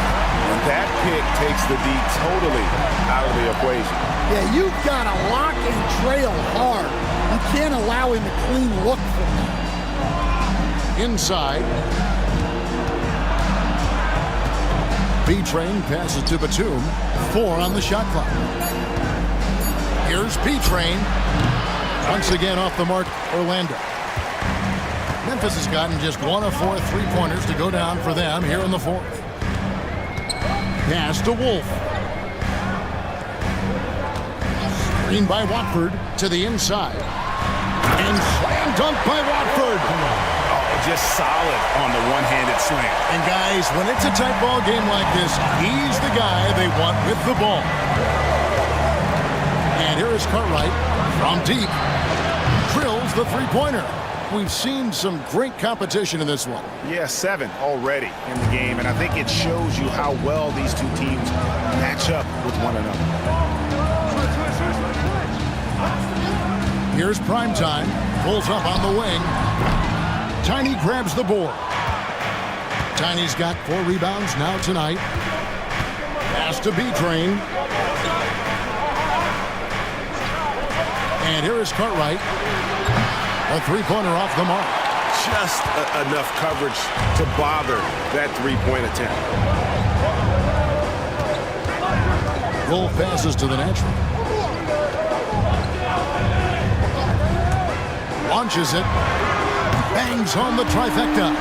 And that pick takes the D totally out of the equation. Yeah, you've got to lock and trail hard. You can't allow him a clean look from that. Inside. B-Train passes to Batum. 4 on the shot clock. Here's B-Train. Once again off the mark, Orlando. Memphis has gotten just 1 of 4 3-pointers to go down for them here in the fourth. Pass to Wolf. Screen by Watford to the inside. And slam dunk by Watford. Just solid on the one-handed slam. And guys, when it's a tight ball game like this, he's the guy they want with the ball. And here is Cartwright from deep. Drills the three-pointer. We've seen some great competition in this one. Yeah, 7 already in the game, and I think it shows you how well these two teams match up with one another. Here's primetime. Pulls up on the wing. Tiny grabs the board. Tiny's got 4 rebounds now tonight. Pass to B-Train. And here is Cartwright. A three-pointer off the mark. Just enough coverage to bother that three-point attempt. Wolf passes to the natural. Launches it. Bangs home the trifecta.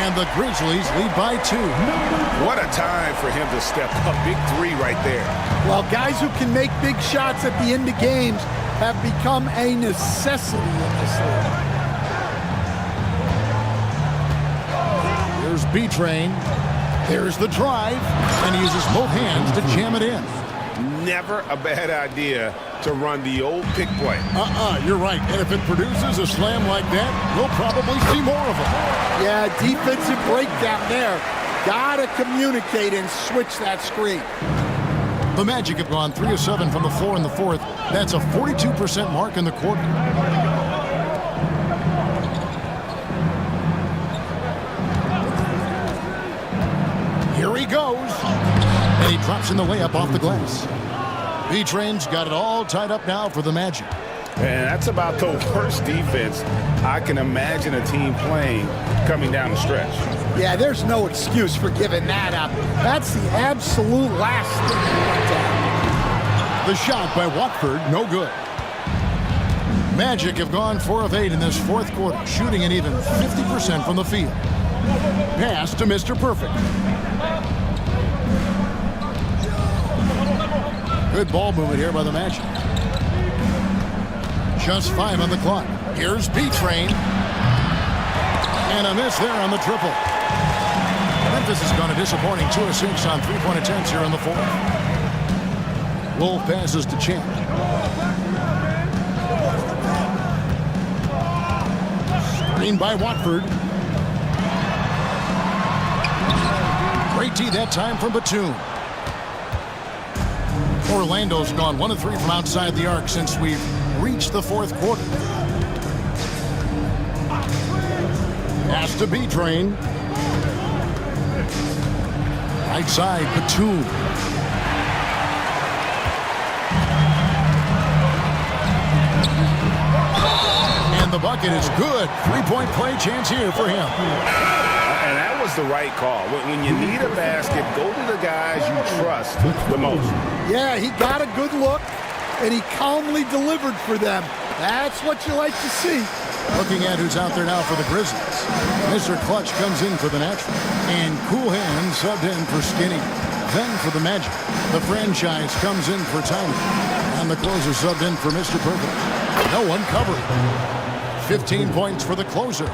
And the Grizzlies lead by 2. What a time for him to step up. Big 3 right there. Well, guys who can make big shots at the end of games have become a necessity in this league. Here's B-Train. There's the drive. And he uses both hands to jam it in. Never a bad idea to run the old pick play. You're right. And if it produces a slam like that, we'll probably see more of them. Yeah, defensive breakdown there. Gotta communicate and switch that screen. The Magic have gone 3 of 7 from the floor in the fourth. That's a 42% mark in the quarter. Here he goes. And he drops in the layup off the glass. B-Train's got it all tied up now for the Magic. And that's about the worst defense I can imagine a team playing coming down the stretch. Yeah, there's no excuse for giving that up. That's the absolute last thing you want to have. The shot by Watford, no good. Magic have gone 4 of 8 in this fourth quarter, shooting an even 50% from the field. Pass to Mr. Perfect. Good ball movement here by the Magic. Just 5 on the clock. Here's B-Train. And a miss there on the triple. Memphis has gone a disappointing 2 of 6 on 3-point attempts here in the fourth. Wolf passes to Champ. Screen by Watford. Great tee that time from Batum. Orlando's gone 1 of 3 from outside the arc since we've reached the fourth quarter. Pass to B-Train. Right side, Batum. And the bucket is good. 3-point play chance here for him. And that was the right call. When you need a basket, go to the guys you trust the most. Yeah, he got a good look, and he calmly delivered for them. That's what you like to see. Looking at who's out there now for the Grizzlies. Mr. Clutch comes in for the natural. And Cool Hand subbed in for Skinny. Then for the Magic, the franchise comes in for Tiny. And the closer subbed in for Mr. Perfect. No one covered. 15 points for the closer.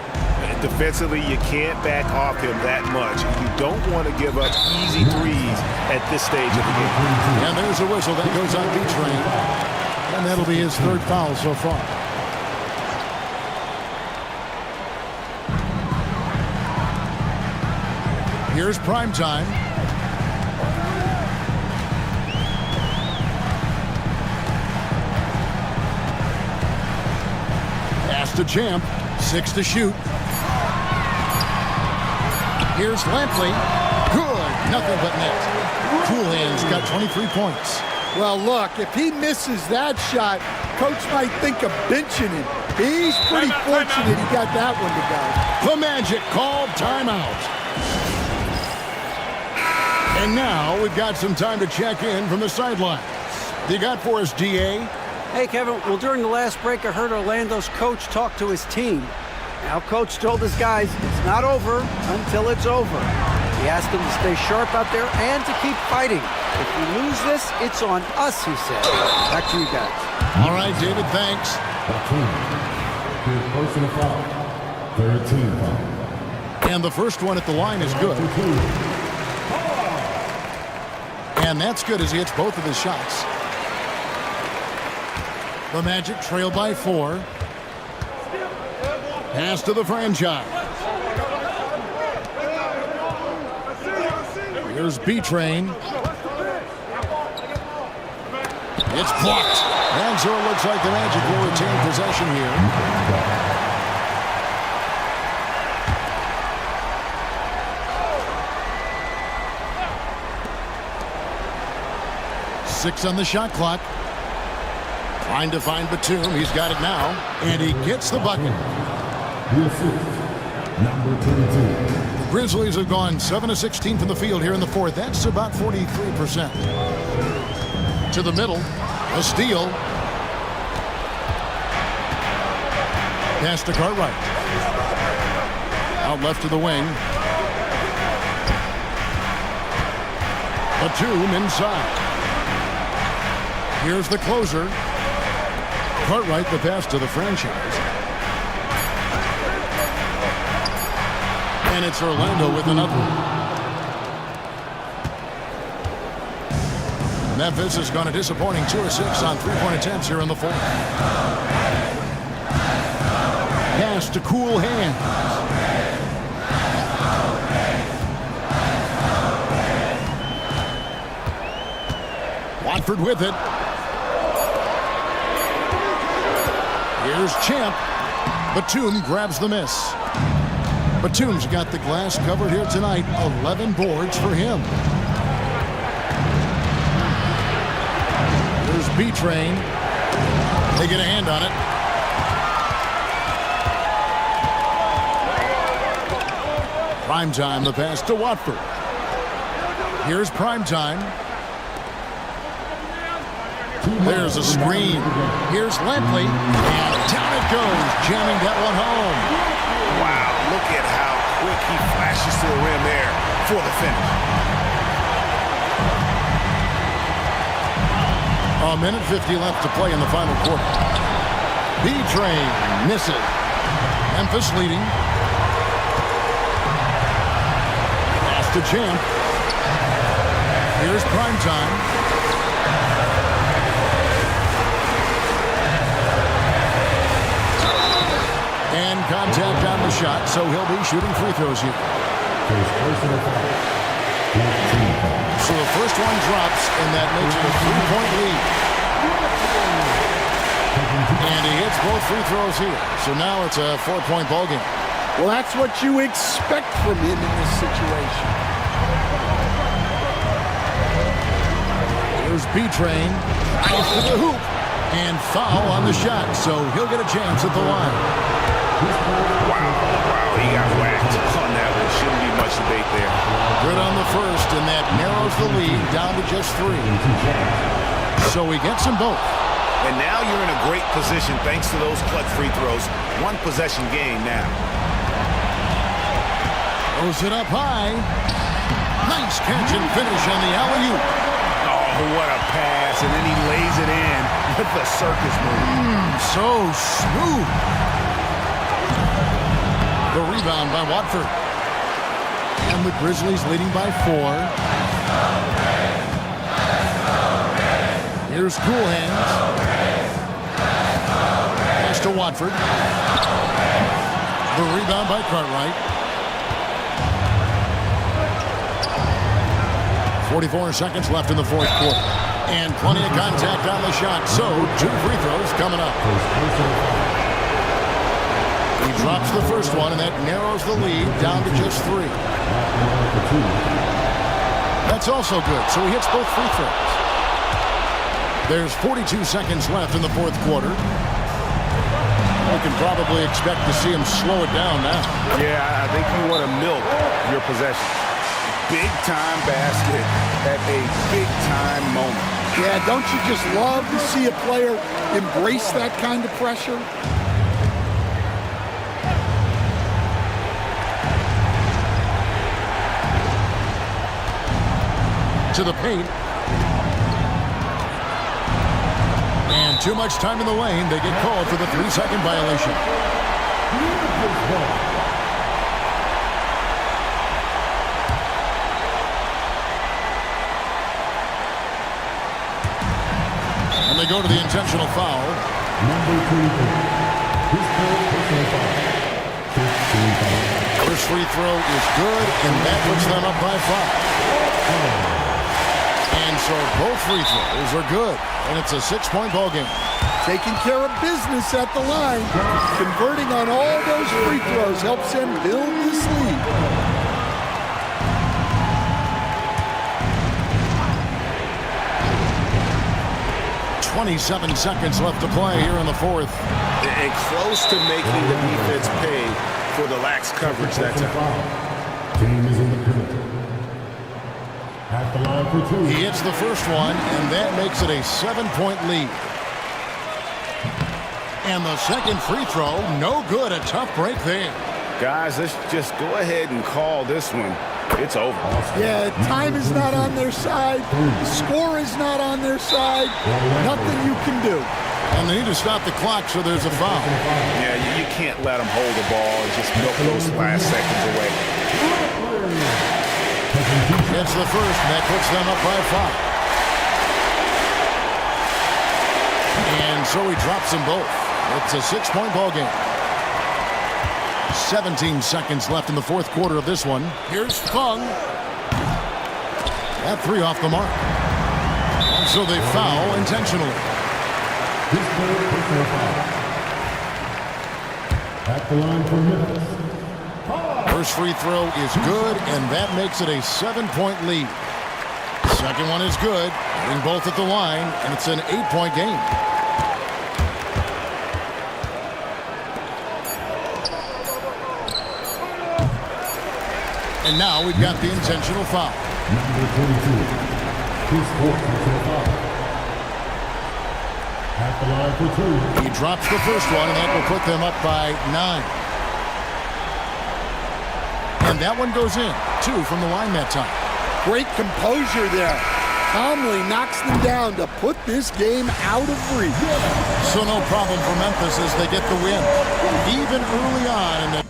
Defensively, you can't back off him that much. You don't want to give up easy threes at this stage of the game. And there's a whistle that goes on B-Train. And that'll be his 3rd foul so far. Here's primetime. to Champ. 6 to shoot. Here's Lampley. Good. Nothing but net. Coolhand's got 23 points. Well, look, if he misses that shot, coach might think of benching him. He's pretty fortunate he got that one to go. The Magic called timeout. And now we've got some time to check in from the sidelines. You got for us, DA? Hey, Kevin. Well, during the last break, I heard Orlando's coach talk to his team. Now, coach told his guys it's not over until it's over. He asked them to stay sharp out there and to keep fighting. If we lose this, it's on us, he said. Back to you guys. All right, David, thanks. Personal foul. 13 foul. And the first one at the line is good. And that's good as he hits both of his shots. The Magic trail by 4. Pass to the franchise. Here's B-Train. It's blocked. And so it looks like the Magic will retain possession here. Six on the shot clock. Trying to find Batum. He's got it now. And he gets the bucket. The assist, number 22. The Grizzlies have gone 7 of 16 from the field here in the fourth. That's about 43%. To the middle. A steal. Pass to Cartwright. Out left to the wing. Batum inside. Here's the closer. Cartwright, the pass to the franchise. And it's Orlando with another. Memphis has gone a disappointing 2 of 6 on three-point attempts here in the fourth. Pass to Cool Hands. Watford with it. Here's Champ. Batum grabs the miss. Batum's got the glass covered here tonight. 11 boards for him. Here's B-Train. They get a hand on it. Primetime, the pass to Watford. Here's Primetime. There's a screen. Here's Lampley. And down it goes, jamming that one home. Wow, look at how quick he flashes to the rim there for the finish. A minute 50 left to play in the final quarter. B-Train misses. Memphis leading. Pass to Champ. Here's Primetime. And contact on the shot, so he'll be shooting free throws here. So the first one drops, and that makes it a 3-point lead. And he hits both free throws here. So now it's a 4-point ball game. Well, that's what you expect from him in this situation. Here's B-Train. Nice to the hoop. And foul on the shot, so he'll get a chance at the line. Wow, he got whacked on that one. Shouldn't be much debate there. Good on the first, and that narrows the lead down to just 3. So he gets them both. And now you're in a great position thanks to those clutch free throws. One possession game now. Throws it up high. Nice catch and finish on the alley-oop. Oh, what a pass, and then he lays it in with the circus move. So smooth. The rebound by Watford. And the Grizzlies leading by 4. Here's Cool Hands. Pass to Watford. The rebound by Cartwright. 44 seconds left in the fourth quarter. And plenty of contact on the shot. So 2 free throws coming up. He drops the first one, and that narrows the lead down to just 3. That's also good, so he hits both free throws. There's 42 seconds left in the fourth quarter. We can probably expect to see him slow it down now. Yeah, I think you want to milk your possession. Big-time basket at a big-time moment. Yeah, don't you just love to see a player embrace that kind of pressure? To the paint. And too much time in the lane. They get called for the 3-second violation. And they go to the intentional foul. First free throw is good, and that puts them up by 5. And so both free throws are good, and it's a 6-point ball game. Taking care of business at the line. Converting on all those free throws helps them build this lead. .27 seconds left to play here in the fourth. And close to making the defense pay for the lax coverage that time. Team is in the penalty. At the line for 2. He hits the first one, and that makes it a 7-point lead. And the second free throw, no good. A tough break there. Guys, let's just go ahead and call this one. It's over. Yeah, time is not on their side. The score is not on their side. Nothing you can do. And they need to stop the clock, so there's a foul. Yeah, you can't let them hold the ball and just milk those last seconds away. It's the first, and that puts them up by 5. And so he drops them both. It's a 6-point ball game. 17 seconds left in the fourth quarter of this one. Here's Fung. That 3 off the mark. And so they foul intentionally. At the line for Memphis. First free throw is good, and that makes it a 7-point lead. Second one is good, hitting both at the line, and it's an 8-point game. And now we've got the intentional foul. Number 22. His fourth personal foul. At the line for 2. He drops the first one, and that will put them up by 9. And that one goes in. 2 from the line that time. Great composure there. Calmly knocks them down to put this game out of reach. So no problem for Memphis as they get the win. Even early on in the